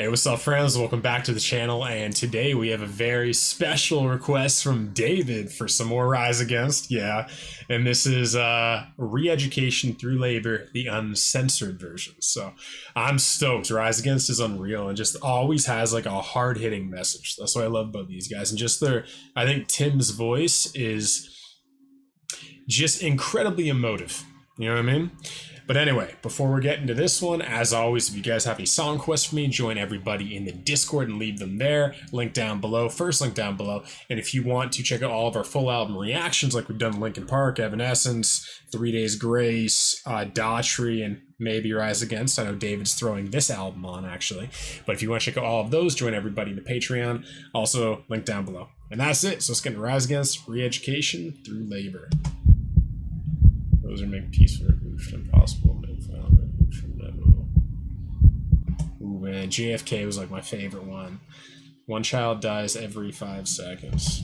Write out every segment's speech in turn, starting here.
Hey, what's up, friends? Welcome back to the channel, and today we have a very special request from David for some more Rise Against, and this is Re-Education Through Labor, the uncensored version. So I'm stoked. Rise Against is unreal and just always has like a hard-hitting message. That's what I love about these guys, and just I think Tim's voice is just incredibly emotive. You know what I mean? But anyway, before we get into this one, as always, if you guys have a song quest for me, join everybody in the Discord and leave them there. Link down below, first link down below. And if you want to check out all of our full album reactions, like we've done Linkin Park, Evanescence, 3 Days Grace, Daughtry, and maybe Rise Against. I know David's throwing this album on, actually. But if you want to check out all of those, join everybody in the Patreon. Also, link down below. And that's it. So let's get into Rise Against, Re-Education Through Labor. Those are make peaceful revolution impossible. Make final revolution inevitable. Ooh, man, JFK was like my favorite one. One child dies every 5 seconds.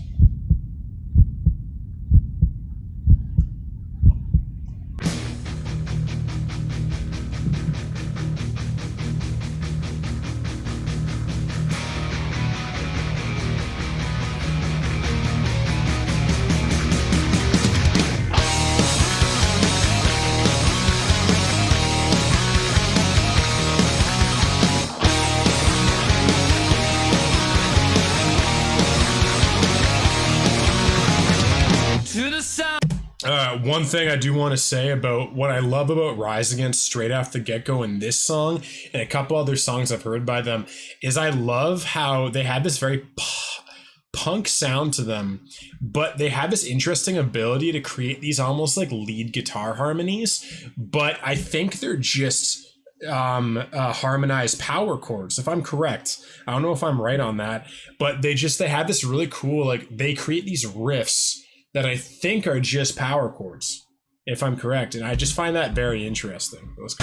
One thing I do want to say about what I love about Rise Against straight off the get-go in this song and a couple other songs I've heard by them is I love how they have this very punk sound to them, but they have this interesting ability to create these almost like lead guitar harmonies, but I think they're just harmonized power chords, if I'm correct. I don't know if I'm right on that, but they have this really cool, like they create these riffs that I think are just power chords, if I'm correct. And I just find that very interesting. Like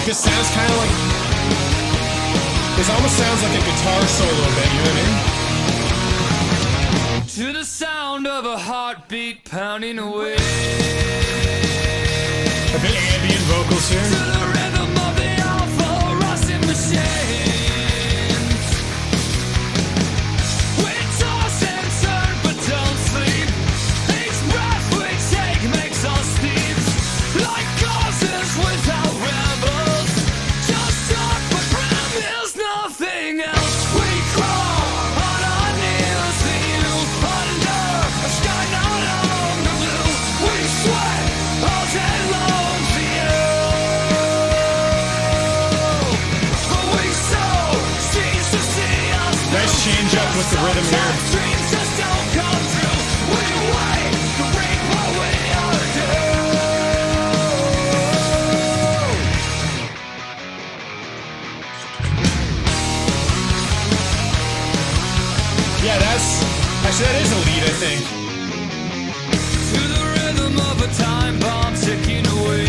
this sounds kind of like, this almost sounds like a guitar solo a bit, you know what I mean? To the sound of a heartbeat pounding away. A bit ambient vocals here. To the rhythm of the alpha rusting machine. Change up with the rhythm here. Yeah, that is a lead, I think. To the rhythm of a time bomb ticking away.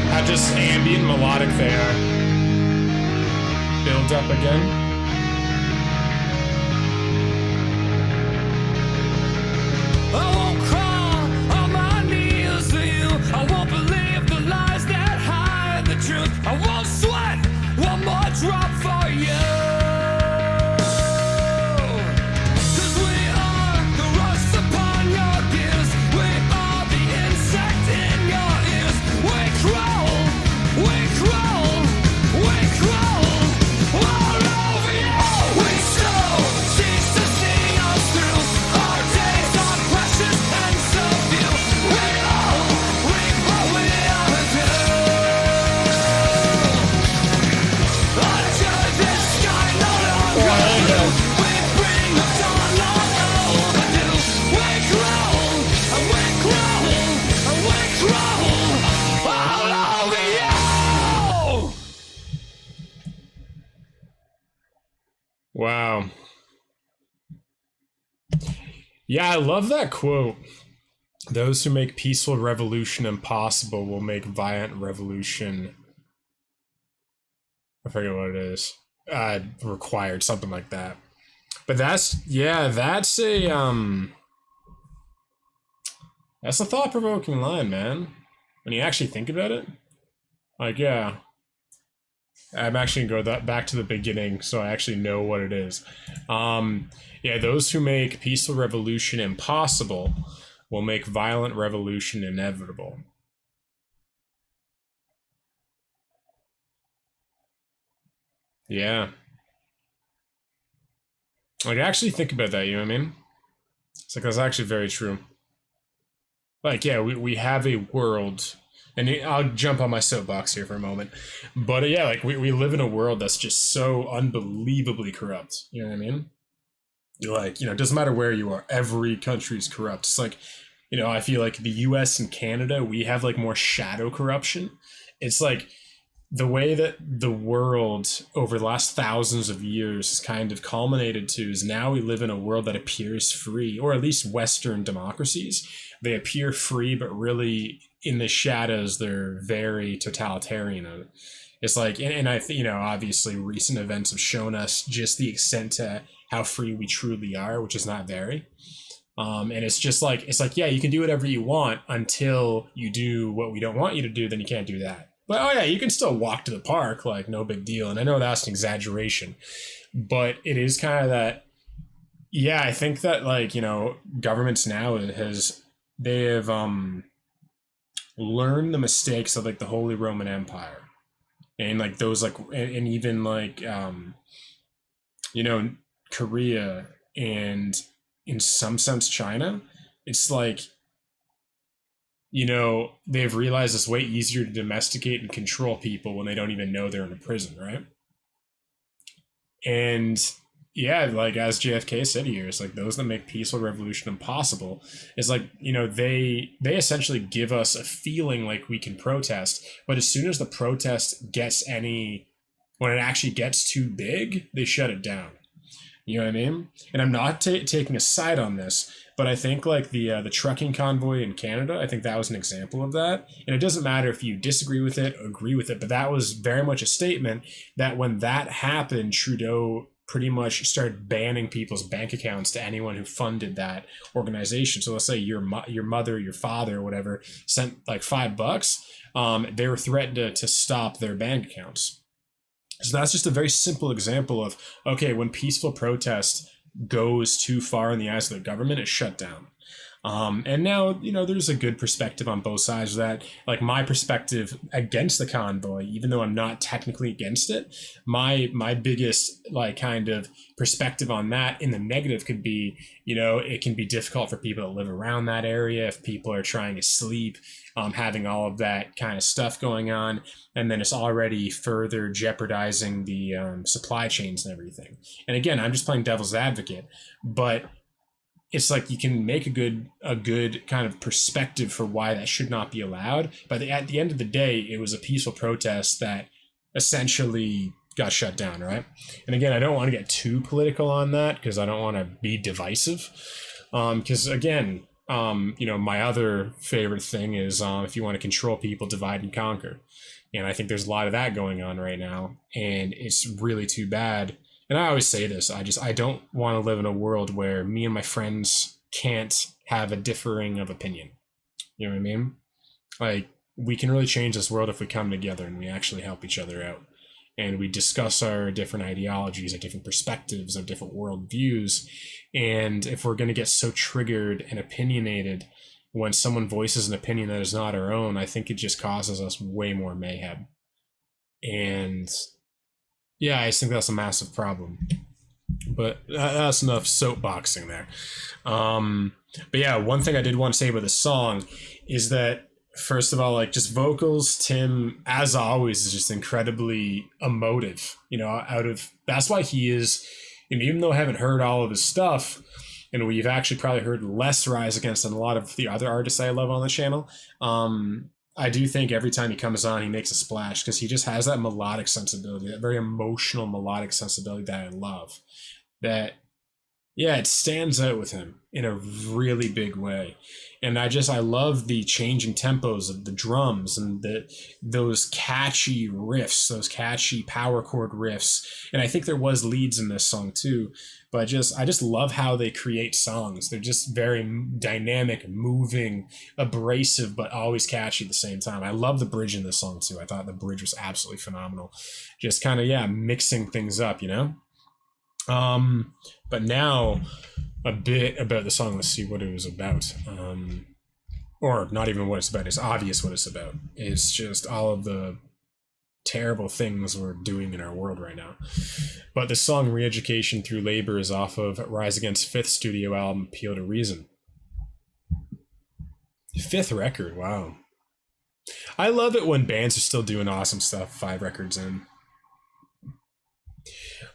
How just ambient melodic they are. Build up again. I won't crawl on my knees for you. I won't believe the lies that hide the truth. I won't sweat one more drop for you. We cry. Wow. Yeah, I love that quote. Those who make peaceful revolution impossible will make violent revolution. I forget what it is. Required, something like that. But that's a thought provoking line, man. When you actually think about it, like yeah, I'm actually gonna go that back to the beginning so I actually know what it is. Yeah, those who make peaceful revolution impossible will make violent revolution inevitable. Yeah, like actually think about that. You know what I mean? It's like that's actually very true. Like yeah, we have a world, and I'll jump on my soapbox here for a moment, but yeah, like we live in a world that's just so unbelievably corrupt. You know what I mean? Like it doesn't matter where you are, every country's corrupt. It's like I feel like the US and Canada, we have like more shadow corruption. It's like the way that the world over the last thousands of years has kind of culminated to is now we live in a world that appears free, or at least Western democracies. They appear free, but really in the shadows, they're very totalitarian. It's like, and I think, obviously recent events have shown us just the extent to how free we truly are, which is not very. And it's like, yeah, you can do whatever you want until you do what we don't want you to do, then you can't do that. But oh yeah, you can still walk to the park, like no big deal. And I know that's an exaggeration, but it is kind of that. Yeah, I think that like governments now has they have learned the mistakes of like the Holy Roman Empire and like those like and even like you know Korea and in some sense China. It's like they've realized it's way easier to domesticate and control people when they don't even know they're in a prison, right? And yeah, like as JFK said here, it's like those that make peaceful revolution impossible. It's like they essentially give us a feeling like we can protest, but as soon as the protest gets any, when it actually gets too big, they shut it down. You know what I mean? And I'm not taking a side on this, but I think like the trucking convoy in Canada, I think that was an example of that. And it doesn't matter if you disagree with it, agree with it, but that was very much a statement that when that happened, Trudeau pretty much started banning people's bank accounts to anyone who funded that organization. So let's say your mother, your father, or whatever sent like $5, they were threatened to stop their bank accounts. So that's just a very simple example of okay, when peaceful protest goes too far in the eyes of the government, it's shut down. And now, there's a good perspective on both sides of that. Like my perspective against the convoy, even though I'm not technically against it, my biggest like kind of perspective on that in the negative could be, it can be difficult for people that live around that area if people are trying to sleep, having all of that kind of stuff going on, and then it's already further jeopardizing the supply chains and everything. And again, I'm just playing devil's advocate, but it's like you can make a good kind of perspective for why that should not be allowed. But at the end of the day, it was a peaceful protest that essentially got shut down, right? And again, I don't want to get too political on that because I don't want to be divisive. Because again, my other favorite thing is if you want to control people, divide and conquer. And I think there's a lot of that going on right now, and it's really too bad. And I always say this, I don't want to live in a world where me and my friends can't have a differing of opinion. You know what I mean? Like we can really change this world if we come together and we actually help each other out. And we discuss our different ideologies, our different perspectives, our different world views. And if we're going to get so triggered and opinionated when someone voices an opinion that is not our own, I think it just causes us way more mayhem. And yeah, I just think that's a massive problem. But that's enough soapboxing there. But yeah, one thing I did want to say about the song is that first of all, like just vocals, Tim, as always, is just incredibly emotive. That's why he is. Even though I haven't heard all of his stuff, and we've actually probably heard less Rise Against than a lot of the other artists I love on the channel. I do think every time he comes on, he makes a splash because he just has that melodic sensibility, that very emotional melodic sensibility that I love. That yeah, it stands out with him in a really big way. And I love the changing tempos of the drums and those catchy riffs, those catchy power chord riffs. And I think there was leads in this song too. But I just love how they create songs. They're just very dynamic, moving, abrasive, but always catchy at the same time. I love the bridge in this song too. I thought the bridge was absolutely phenomenal. Just kind of yeah, mixing things up, you know? But now a bit about the song. Let's see what it was about. Or not even what it's about. It's obvious what it's about. It's just all of the terrible things we're doing in our world right now. But the song Re-Education Through Labor is off of Rise Against's fifth studio album, Appeal to Reason. Fifth record, wow. I love it when bands are still doing awesome stuff 5 records in.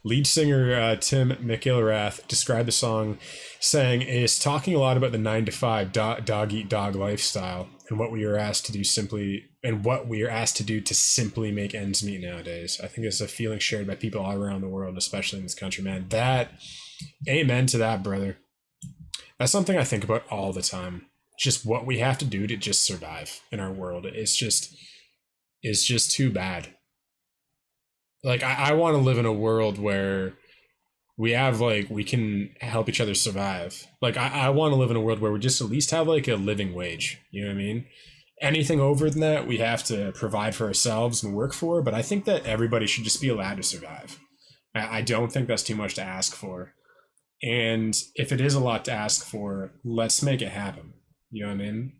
Lead singer Tim McIlrath described the song saying it's talking a lot about the 9-to-5 dog eat dog lifestyle and what we are asked to do to simply make ends meet nowadays. I think it's a feeling shared by people all around the world, especially in this country, man. Amen to that, brother. That's something I think about all the time. Just what we have to do to just survive in our world. It's just too bad. Like, I want to live in a world where we can help each other survive. Like, I want to live in a world where we just at least have, like, a living wage. You know what I mean? Anything over than that, we have to provide for ourselves and work for. But I think that everybody should just be allowed to survive. I don't think that's too much to ask for. And if it is a lot to ask for, let's make it happen. You know what I mean?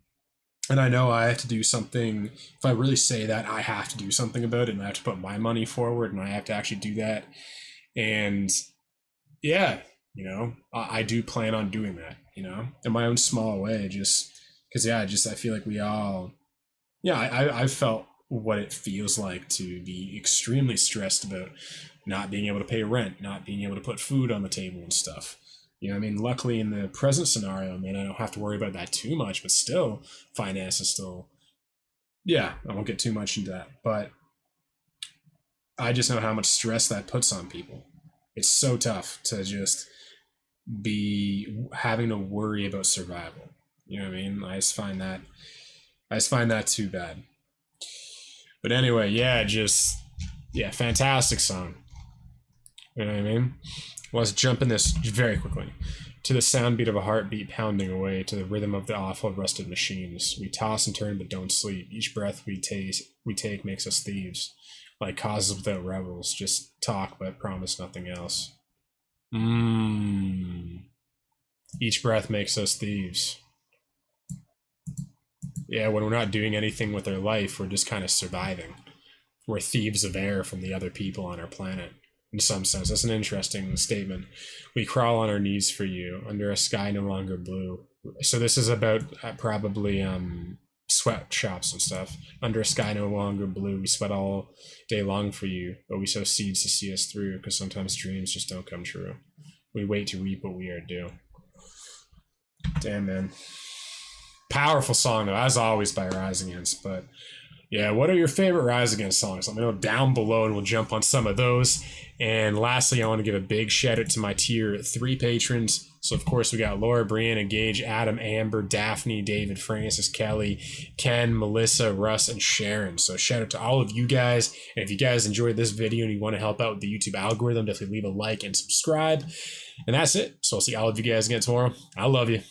And I know I have to do something. If I really say that, I have to do something about it, and I have to put my money forward, and I have to actually do that. And yeah, you know, I do plan on doing that, you know, in my own small way, just because, yeah, I feel like we all, yeah, I've felt what it feels like to be extremely stressed about not being able to pay rent, not being able to put food on the table and stuff. You know what I mean? Luckily, in the present scenario, man, I don't have to worry about that too much, but still, finance is still, yeah, I won't get too much into that. But I just know how much stress that puts on people. It's so tough to just be having to worry about survival. You know what I mean? I just find that too bad. But anyway, yeah, fantastic song. You know what I mean? Let's jump in this very quickly. To the sound beat of a heartbeat pounding away, to the rhythm of the awful rusted machines. We toss and turn but don't sleep. Each breath we take makes us thieves. Like causes without rebels, just talk but promise nothing else. Each breath makes us thieves. Yeah, when we're not doing anything with our life, we're just kind of surviving. We're thieves of air from the other people on our planet. In some sense, that's an interesting statement. We crawl on our knees for you, under a sky no longer blue. So this is about probably sweatshops and stuff. Under a sky no longer blue, we sweat all day long for you, but we sow seeds to see us through, because sometimes dreams just don't come true. We wait to reap what we are due. Damn, man. Powerful song, though, as always, by Rise Against, but yeah, what are your favorite Rise Against songs? Let me know down below and we'll jump on some of those. And lastly, I want to give a big shout out to my tier 3 patrons. So, of course, we got Laura, Brianna, Gage, Adam, Amber, Daphne, David, Francis, Kelly, Ken, Melissa, Russ, and Sharon. So, shout out to all of you guys. And if you guys enjoyed this video and you want to help out with the YouTube algorithm, definitely leave a like and subscribe. And that's it. So, I'll see all of you guys again tomorrow. I love you.